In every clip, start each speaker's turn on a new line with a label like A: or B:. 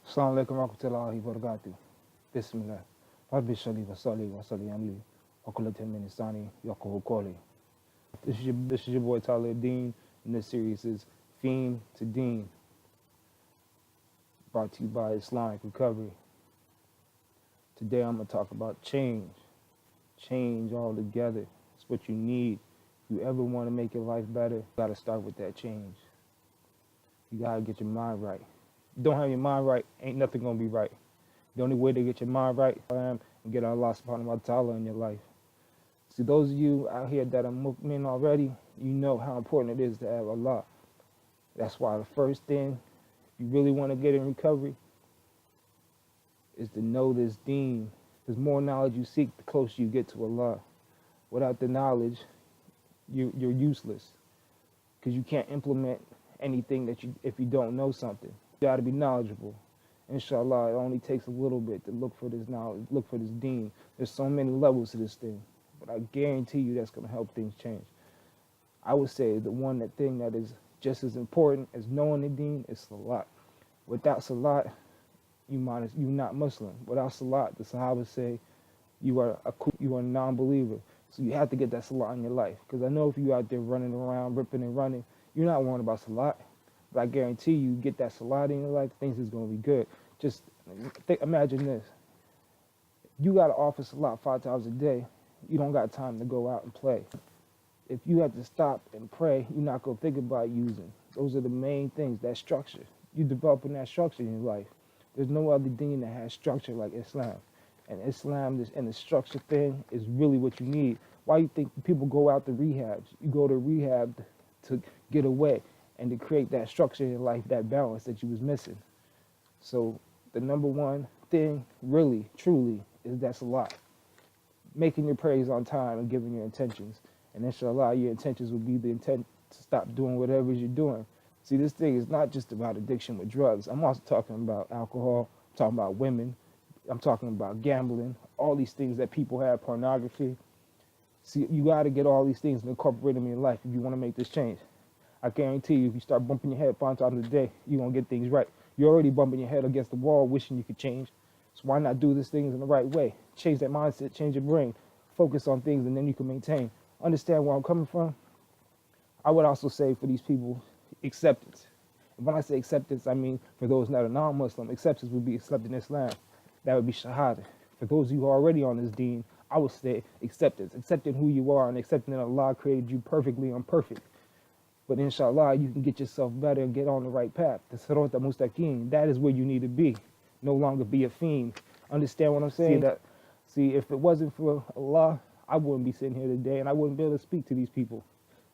A: Assalamu alaikum warahmatullahi wabarakatuh. Bismillah. Rabbi shalli wa salli wa salli wa kullatin min isani yakuhu qawli. This is your boy talib-dean, and this series is Fiend to Dean, brought to you by Islamic Recovery. Today I'm going to talk about change. Change altogether. It's what you need. If you ever want to make your life better, you got to start with that change. You got to get your mind right. If you don't have your mind right, ain't nothing going to be right. The only way to get your mind right and get Allah subhanahu wa ta'ala in your life. See, those of you out here that are mu'min already, you know how important it is to have Allah. That's why the first thing, if you really want to get in recovery, is to know this deen. The more knowledge you seek, the closer you get to Allah. Without the knowledge, you're useless, because you can't implement anything if you don't know something. You got to be knowledgeable. Inshallah, it only takes a little bit to look for this knowledge, look for this deen. There's so many levels to this thing, but I guarantee you that's going to help things change. I would say the thing that is just as important as knowing the deen is salat. Without salat, you're not Muslim. Without salat, the Sahaba say you are a non-believer. So you have to get that salat in your life. Because I know if you're out there running around, ripping and running, you're not worrying about salat. But I guarantee you, get that salat in your life, things is going to be good. Just imagine this. You got to offer salat 5 times a day. You don't got time to go out and play. If you have to stop and pray, you're not going to think about using. Those are the main things, that structure. You're developing that structure in your life. There's no other deen that has structure like Islam. And Islam and the structure thing is really what you need. Why you think people go out to rehabs? You go to rehab to get away and to create that structure in your life, that balance that you was missing. So the number one thing, really, truly, is that salat. Making your prayers on time and giving your intentions. And inshallah, your intentions will be the intent to stop doing whatever you're doing. See, this thing is not just about addiction with drugs. I'm also talking about alcohol. I'm talking about women. I'm talking about gambling. All these things that people have, pornography. See, you got to get all these things and incorporate them in your life if you want to make this change. I guarantee you, if you start bumping your head 5 times a day, you're going to get things right. You're already bumping your head against the wall, wishing you could change. So why not do these things in the right way? Change that mindset, change your brain, focus on things, and then you can maintain. Understand where I'm coming from? I would also say for these people, acceptance. And when I say acceptance, I mean for those that are non-Muslim, acceptance would be accepting Islam. That would be shahada. For those of you who are already on this deen, I would say acceptance, accepting who you are and accepting that Allah created you perfectly imperfect. But inshallah, you can get yourself better and get on the right path. The sirat al-mustaqim, that is where you need to be. No longer be a fiend. Understand what I'm saying? See, if it wasn't for Allah, I wouldn't be sitting here today and I wouldn't be able to speak to these people.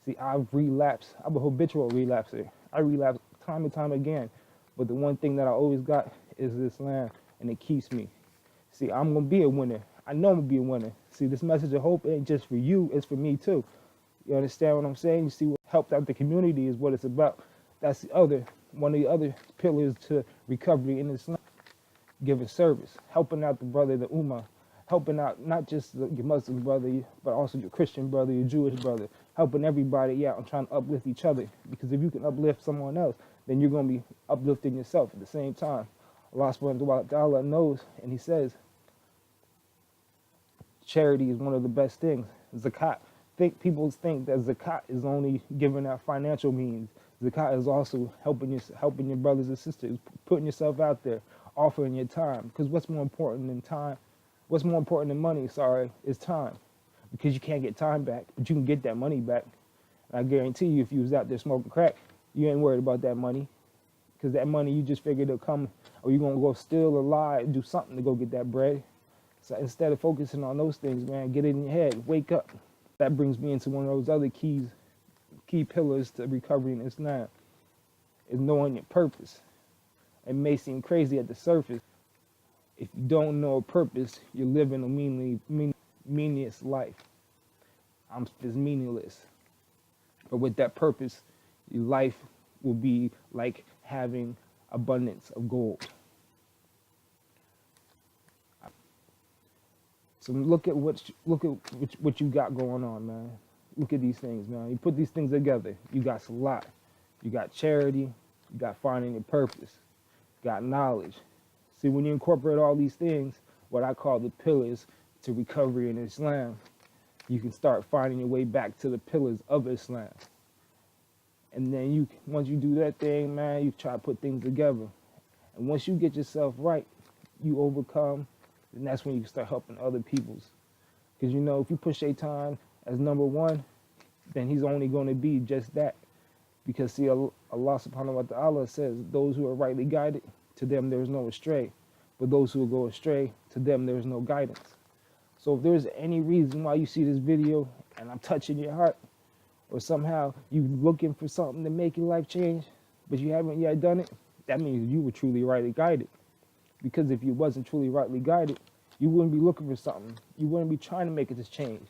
A: See, I've relapsed. I'm a habitual relapser. I relapse time and time again. But the one thing that I always got is Islam, and it keeps me. See, I'm going to be a winner. I know I'm going to be a winner. See, this message of hope ain't just for you, it's for me too. You understand what I'm saying? You see, what helped out the community is what it's about. That's one of the other pillars to recovery in Islam. Giving service, helping out the brother, the ummah, helping out not just your Muslim brother, but also your Christian brother, your Jewish brother, helping everybody out and trying to uplift each other. Because if you can uplift someone else, then you're going to be uplifting yourself at the same time. Allah subhanahu wa ta'ala knows, and he says, charity is one of the best things. Zakat. People think that zakat is only giving out financial means. Zakat is also helping your brothers and sisters, putting yourself out there, offering your time. Because what's more important than time? What's more important than money, is time. Because you can't get time back, but you can get that money back. And I guarantee you, if you was out there smoking crack, you ain't worried about that money. Because that money, you just figured it'll come, or you're going to go steal or lie and do something to go get that bread. So instead of focusing on those things, man, get it in your head, wake up. That brings me into one of those other key pillars to recovery in Islam, is knowing your purpose. It may seem crazy at the surface. If you don't know a purpose, you're living a meaningless life. It's meaningless. But with that purpose, your life will be like having abundance of gold. So look at what you got going on, man. Look at these things, man. You put these things together. You got salat, you got charity, you got finding your purpose, you got knowledge, See, when you incorporate all these things, what I call the pillars to recovery in Islam, you can start finding your way back to the pillars of Islam. And then once you do that thing, man, you try to put things together. And once you get yourself right, you overcome, and that's when you can start helping other peoples. Because, you know, if you put Shaitan as number one, then he's only going to be just that. Because, see, Allah subhanahu wa ta'ala says, those who are rightly guided, to them there is no astray. But those who will go astray, to them there is no guidance. So if there's any reason why you see this video and I'm touching your heart, or somehow you looking for something to make your life change, but you haven't yet done it, that means you were truly rightly guided. Because if you wasn't truly rightly guided, you wouldn't be looking for something. You wouldn't be trying to make this change.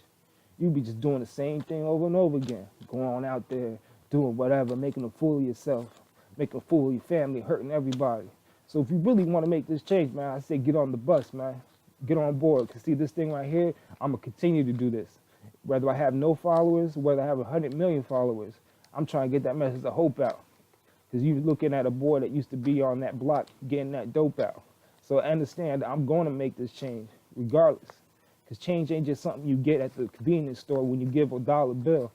A: You'd be just doing the same thing over and over again. Going on out there, doing whatever, making a fool of yourself, making a fool of your family, hurting everybody. So if you really want to make this change, man, I say get on the bus, man. Get on board. Because see, this thing right here, I'm going to continue to do this. Whether I have no followers, whether I have 100 million followers, I'm trying to get that message of hope out. Because you're looking at a boy that used to be on that block getting that dope out. So I understand that I'm going to make this change regardless. Because change ain't just something you get at the convenience store when you give a dollar bill.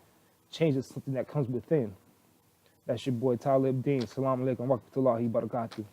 A: Change is something that comes within. That's your boy Talib-dean. Assalamu alaikum wa rahmatullahi wa barakatuh.